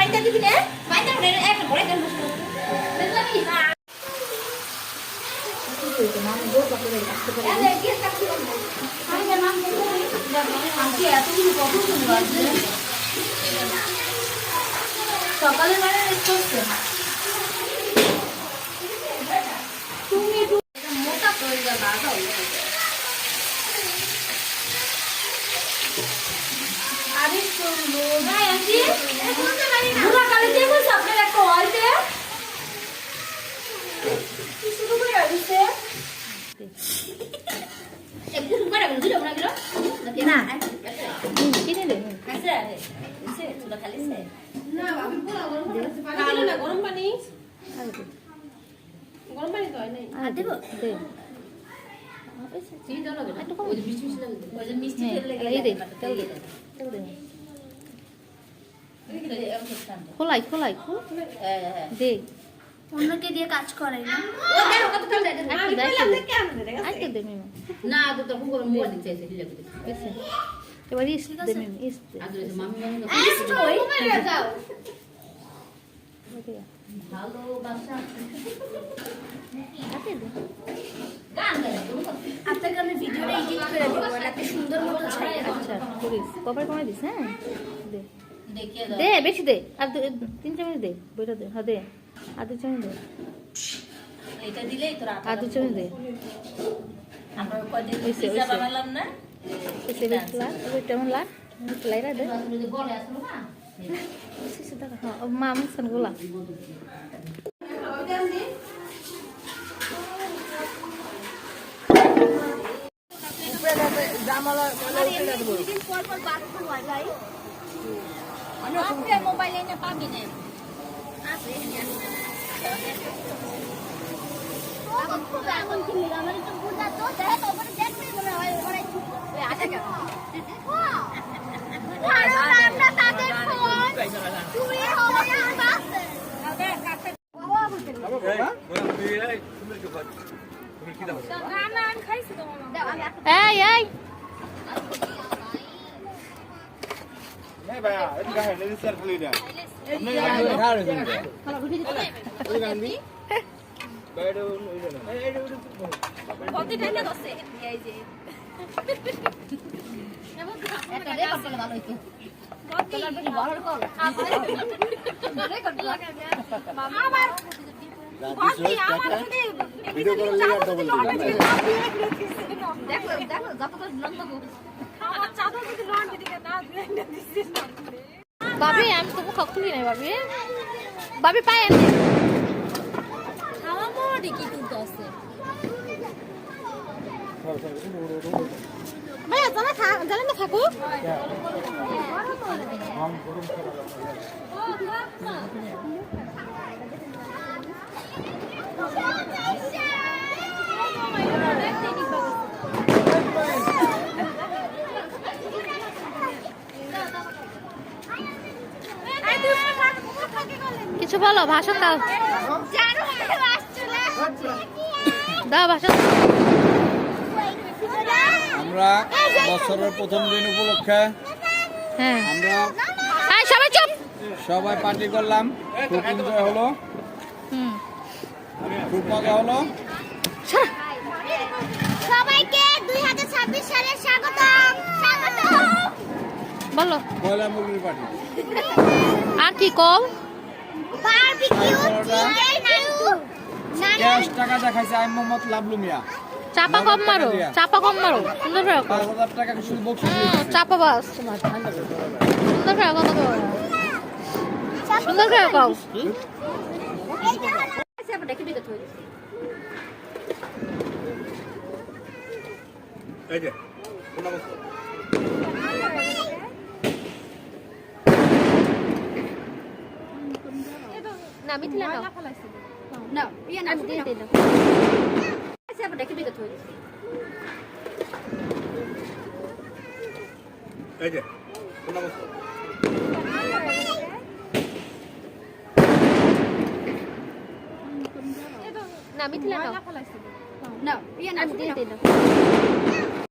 বাইটা দিবি না বাইটা করে এক করে দেন বসে দেখবি না তো নাম গোল করে রাখতে পারে আরে কি কাটছি আমি নাম বলবো আমি এত কিছু কথা শুনবো আজকে সকালে মানে করছে তুমি মোটা করে যা বাধা হয়ে গেছে আরে শুনবো ভাই আন্টি বলতে পারি না পুরো কালে দিয়ে বলছ আপনার একটা হইতে কি শুরু করে আসছে একটু করে বল দিলো না গেল না কিনে দে আছে আছে তোরা খালি সে না আমি পুরো গরম পানি না গরম পানি গরম পানি তো হয় নাই আর দেব দে চিনি দাও না একটু ওই মিষ্টি মিষ্টি লাগে ওই যে মিষ্টি ফেললে এই দে তেল দে তেল দে খোলাই খোলাই দে অন্যকে দিয়ে কাজ করে না ও দেখো কত তেল দে আমি বললাম যে কেন দে আইতে দে মিমা না তো তো পুরো মোয়া দিতে চাইছে হিলা করে বেশি এবার ইস দে মিমা ইস দে আদরে মামি মামি ইস ওই মেরে যাও ভালো বাসা আতে দে গান গায় আপনাকে আমি ভিডিওটা এডিট করে দেব একটা সুন্দর মতো ছাই আচ্ছা করিস কভার করে দিস হ্যাঁ দে দে বেশি দে আর 3 চামচ দে বইটা দে হ্যাঁ দে আর 2 চামচ দে এটা দিলেই তোরা আর 2 চামচ দে আমরা কয়দিন পিজ্জা বানালাম না এসে বেশলা ওই কেমন লাগ লাইরা দে গলে আসলো না এসে দাও হ্যাঁ মা আমসন গোলা জামালা উঠে দেব দিন পর পর বাত হয় ভাই আমি মোবাইলে না পাবি না আছে এখন খুব এখন কি লাগা মানে তো বুঝা তো দেখ তো পরে দেখবি মনে হয় পরে আছে কেন আমরা তাদের ফোন চুরি হবে না বাস আগে কাছে বাবা বলতে তুমি কি দাও না আমি খাইছি তো এই এই नहीं भैया इतना है नहीं सर फुली ना नहीं खा रहे हैं खाना बुझी तो ये गान भी बैठो बहुत ही टाइम लगा से ये जे এটা রে করতে ভালো হইতো কলার বেশি বড় কল রে করতে মামা আমার ভিডিও করে লিয়ে আর ডবল দেখো দেখো যত তো লম্বা গো আমার চাদর যদি লন দিকে না দুইটা দিছিস না ভাবি আমি তো মুখ খুলি নাই ভাবি ভাবি পায় না খাওয়া মোড়ি কি তুলতে আছে ভাই জানা খা জানা না থাকো हम गरम কিছু বলো ভাষণ দাও দাও ভাষণ আমরা বছরের প্রথম দিন উপলক্ষে হ্যাঁ আমরা সবাই চুপ সবাই পার্টি করলাম খুব এনজয় হলো খুব মজা হলো সবাইকে 2026 সালে স্বাগতম স্বাগতম বলো পয়লা মুরগির পার্টি আর কি কম বারবিকিউ ক্যাশ টাকা দেখাইছে আই মোহাম্মদ লাবলু মিয়া চাপা কম মারো সুন্দর করে 5000 টাকা শুধু বক্স চাপা বাস তোমার সুন্দর করে কথা বলো সুন্দর করে কও এইটা আমরা দেখি বিগত হই এই যে কোন অবস্থা না মিথিলা নাও না ইয়া না দিয়ে দে না আচ্ছা আমরা দেখি বিগত হই এই যে কোন অবস্থা না মিথিলা নাও না ইয়া না দিয়ে দে না